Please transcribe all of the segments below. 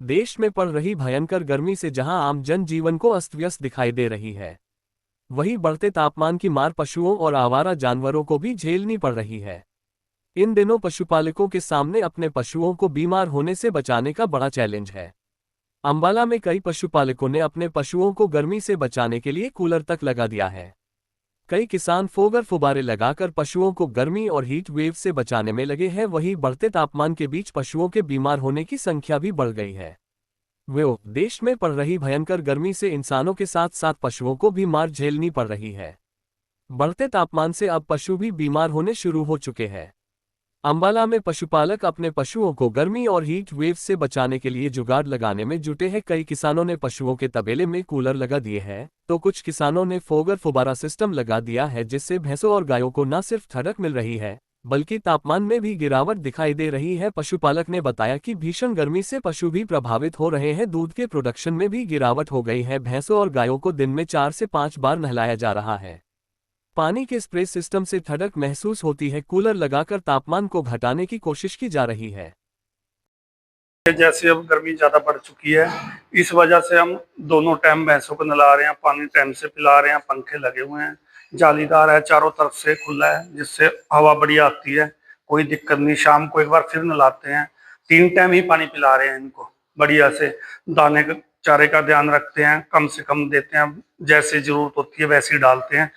देश में पड़ रही भयंकर गर्मी से जहां आम जनजीवन को अस्त व्यस्त दिखाई दे रही है, वहीं बढ़ते तापमान की मार पशुओं और आवारा जानवरों को भी झेलनी पड़ रही है। इन दिनों पशुपालकों के सामने अपने पशुओं को बीमार होने से बचाने का बड़ा चैलेंज है। अंबाला में कई पशुपालकों ने अपने पशुओं को गर्मी से बचाने के लिए कूलर तक लगा दिया है। कई किसान फोगर फुबारे लगाकर पशुओं को गर्मी और हीट वेव से बचाने में लगे हैं। वहीं बढ़ते तापमान के बीच पशुओं के बीमार होने की संख्या भी बढ़ गई है। देश में पड़ रही भयंकर गर्मी से इंसानों के साथ साथ पशुओं को भी मार झेलनी पड़ रही है। बढ़ते तापमान से अब पशु भी बीमार होने शुरू हो चुके हैं। अंबाला में पशुपालक अपने पशुओं को गर्मी और हीट वेव से बचाने के लिए जुगाड़ लगाने में जुटे हैं। कई किसानों ने पशुओं के तबेले में कूलर लगा दिए हैं, तो कुछ किसानों ने फोगर फुबारा सिस्टम लगा दिया है, जिससे भैंसों और गायों को न सिर्फ ठंडक मिल रही है बल्कि तापमान में भी गिरावट दिखाई दे रही है। पशुपालक ने बताया कि भीषण गर्मी से पशु भी प्रभावित हो रहे हैं। दूध के प्रोडक्शन में भी गिरावट हो गई है। भैंसों और गायों को दिन में 4 से 5 बार नहलाया जा रहा है। पानी के स्प्रे सिस्टम से ठंडक महसूस होती है। कूलर लगाकर तापमान को घटाने की कोशिश की जा रही है। जैसे अब गर्मी ज्यादा बढ़ चुकी है, इस वजह से हम दोनों टाइम भैंसों को नहला रहे हैं, पानी टाइम से पिला रहे हैं, पंखे लगे हुए हैं, जालीदार है, चारों तरफ से खुला है, जिससे हवा बढ़िया आती है, कोई दिक्कत नहीं। शाम को एक बार फिर नहलाते हैं, 3 टाइम ही पानी पिला रहे हैं इनको बढ़िया से। दाने का चारे का ध्यान रखते हैं, कम से कम देते हैं, जैसे जरूरत होती है वैसे ही डालते हैं,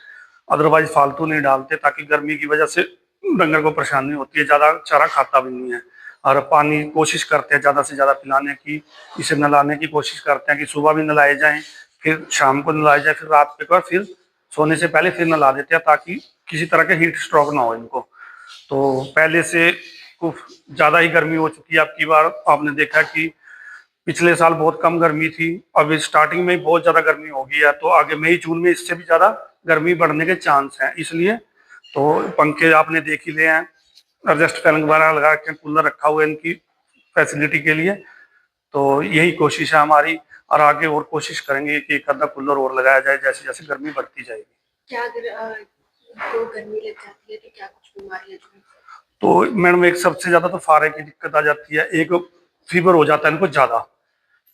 अदरवाइज फालतू नहीं डालते, ताकि गर्मी की वजह से डंगर को परेशानी होती है, ज्यादा चारा खाता भी नहीं है। और पानी कोशिश करते हैं ज़्यादा से ज़्यादा पिलाने की, इसे नहलाने की कोशिश करते हैं कि सुबह भी नहलाए जाएं, फिर शाम को नहलाए जाए, फिर रात पे फिर सोने से पहले फिर नहला देते हैं, ताकि किसी तरह के हीट स्ट्रोक ना हो इनको। तो पहले से कुछ ज़्यादा ही गर्मी हो चुकी है। अब की बार आपने देखा कि पिछले साल बहुत कम गर्मी थी, अब स्टार्टिंग में ही बहुत ज़्यादा गर्मी हो गई है, तो आगे मई जून में इससे भी ज़्यादा गर्मी बढ़ने के चांस हैं। इसलिए तो पंखे आपने देख ही ले हैं, एडजस्ट फैन वगैरह लगा के कूलर रखा हुआ है इनकी फैसिलिटी के लिए। तो यही कोशिश है हमारी, और आगे और कोशिश करेंगे कि एक आधा कूलर और लगाया जाए जैसे जैसे गर्मी बढ़ती जाएगी। क्या अगर तो गर्मी लग जाती है तो क्या कुछ बीमारियां तो मैडम एक सबसे ज्यादा तो फारे की दिक्कत आ जाती है, एक फीवर हो जाता है इनको ज्यादा,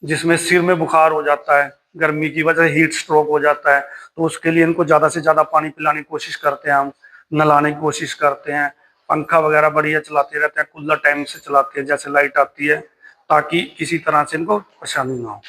जिसमें सिर में बुखार हो जाता है, गर्मी की वजह से हीट स्ट्रोक हो जाता है। तो उसके लिए इनको ज्यादा से ज्यादा पानी पिलाने की कोशिश करते हैं, हम नहलाने की कोशिश करते हैं, पंखा वगैरह बढ़िया चलाते रहते हैं, कूलर टाइम से चलाते हैं जैसे लाइट आती है, ताकि किसी तरह से इनको परेशानी ना हो।